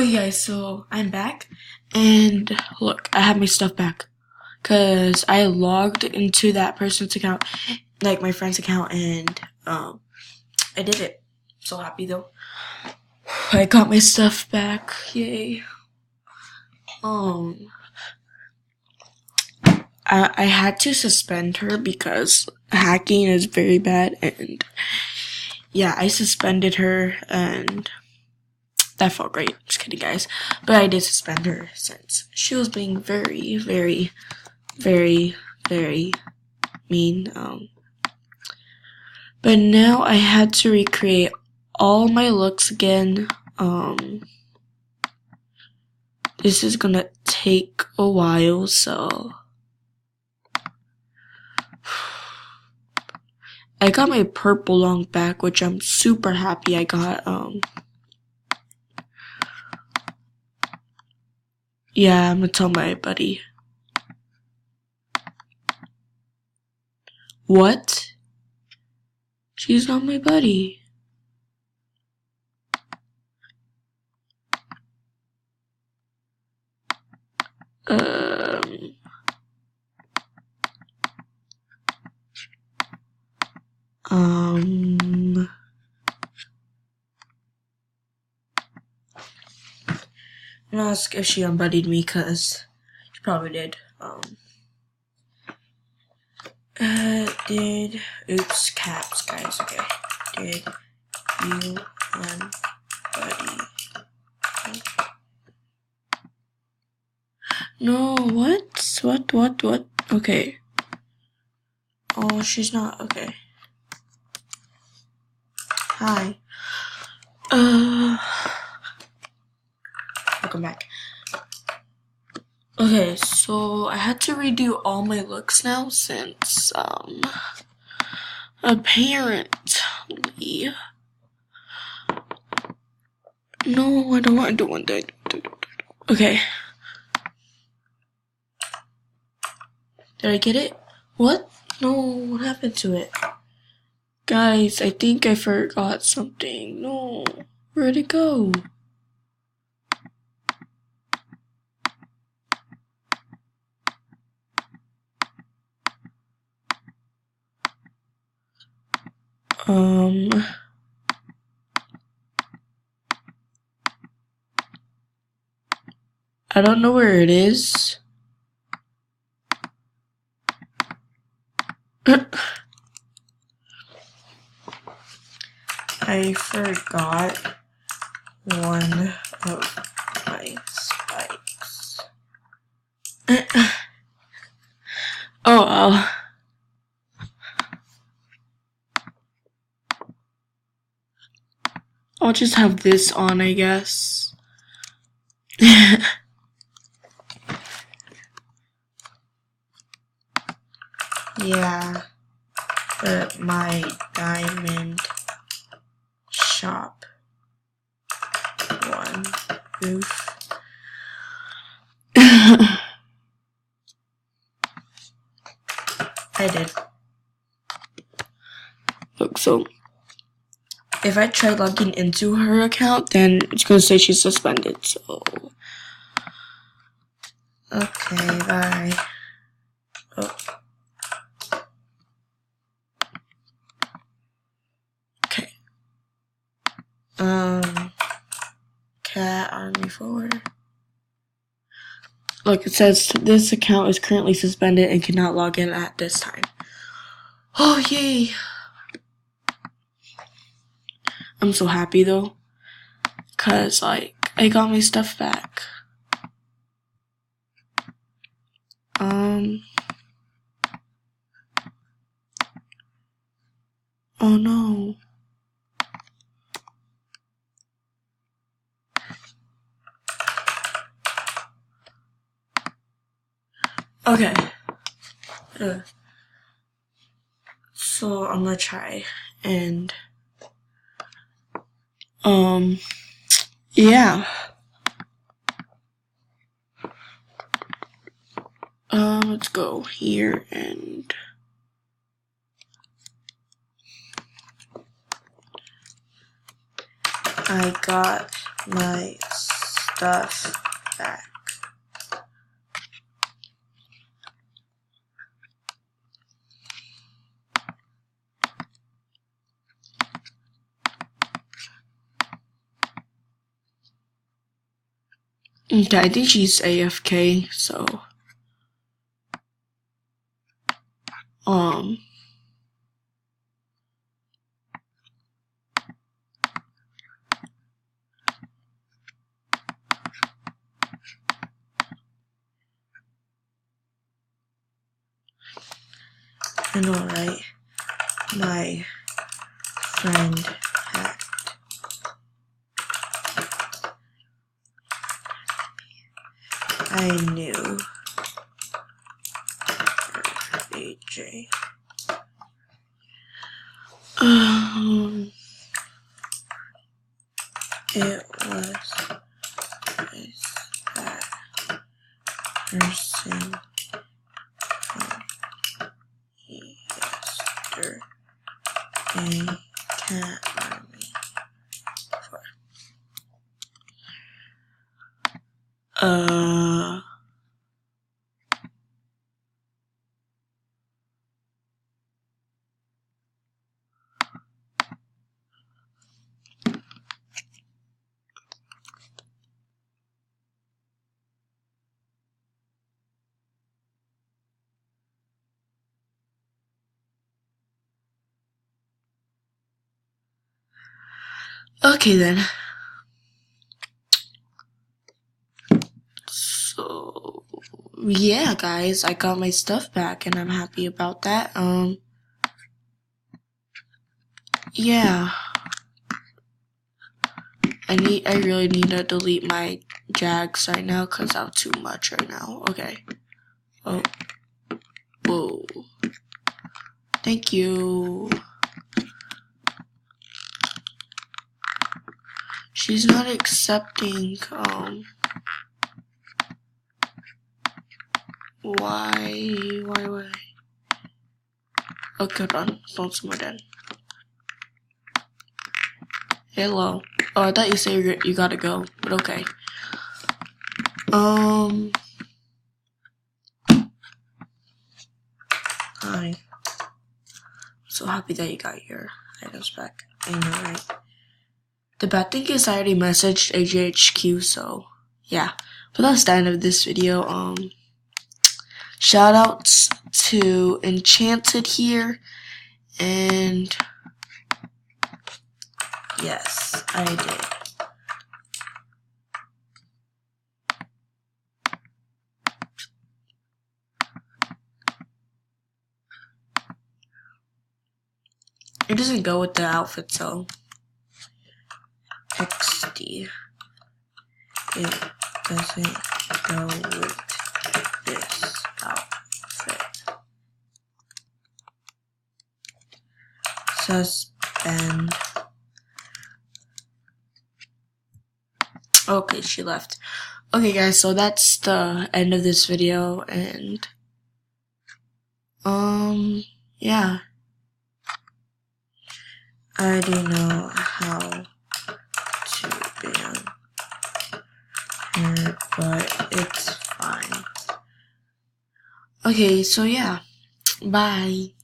Okay guys, so I'm back, and look, I have my stuff back, cause I logged into that person's account, like my friend's account, and I did it. So happy though. I got my stuff back, yay. I had to suspend her because hacking is very bad, and yeah, I suspended her, and that felt great. Just kidding, guys. But I did suspend her since she was being very, very, very, very mean. But now I had to recreate all my looks again. This is gonna take a while, so I got my purple long back, which I'm super happy I got. Yeah, I'm gonna tell my buddy. What? She's not my buddy. I'm gonna ask if she unbuddied me, cause she probably did. Oops, caps, guys, okay. Did you unbuddy? No, what? What? Okay. Oh, she's not, okay. Hi. Welcome back. Okay, so I had to redo all my looks now since, apparently. No, I don't want that. Okay. Did I get it? What? No, what happened to it? Guys, I think I forgot something. No, where'd it go? I don't know where it is. I forgot one of my spikes. Oh well. I'll just have this on, I guess. Yeah, but my diamond shop one roof. I did. Look, so if I try logging into her account, then it's gonna say she's suspended, so. Okay, bye. Oh. Okay. Cat Army 4. Look, it says this account is currently suspended and cannot log in at this time. Oh, yay! I'm so happy though, cause like I got my stuff back. Oh no. Okay. So I'm gonna try and yeah. Let's go here and I got my stuff back. Okay, I think she's AFK, so I know, right? My friend hacked. I knew. AJ. It was that person yesterday can't army for. Okay then. So yeah, guys, I got my stuff back and I'm happy about that. Yeah. I really need to delete my Jags right now because I'm too much right now. Okay. Oh. Whoa. Thank you. She's not accepting, why? Okay, hold on. Don't somewhere then. Hello. Oh, I thought you said you gotta go, but okay. Hi. So happy that you got your items back. I know, right? The bad thing is I already messaged AJHQ, so yeah. But that's the end of this video. Shout outs to Enchanted here, and yes, I did. It doesn't go with the outfit, so XD. It doesn't go with this outfit. Suspend. Okay, she left. Okay, guys, so that's the end of this video, and yeah. I don't know how to ban her, but it's fine. Okay, so yeah. Bye.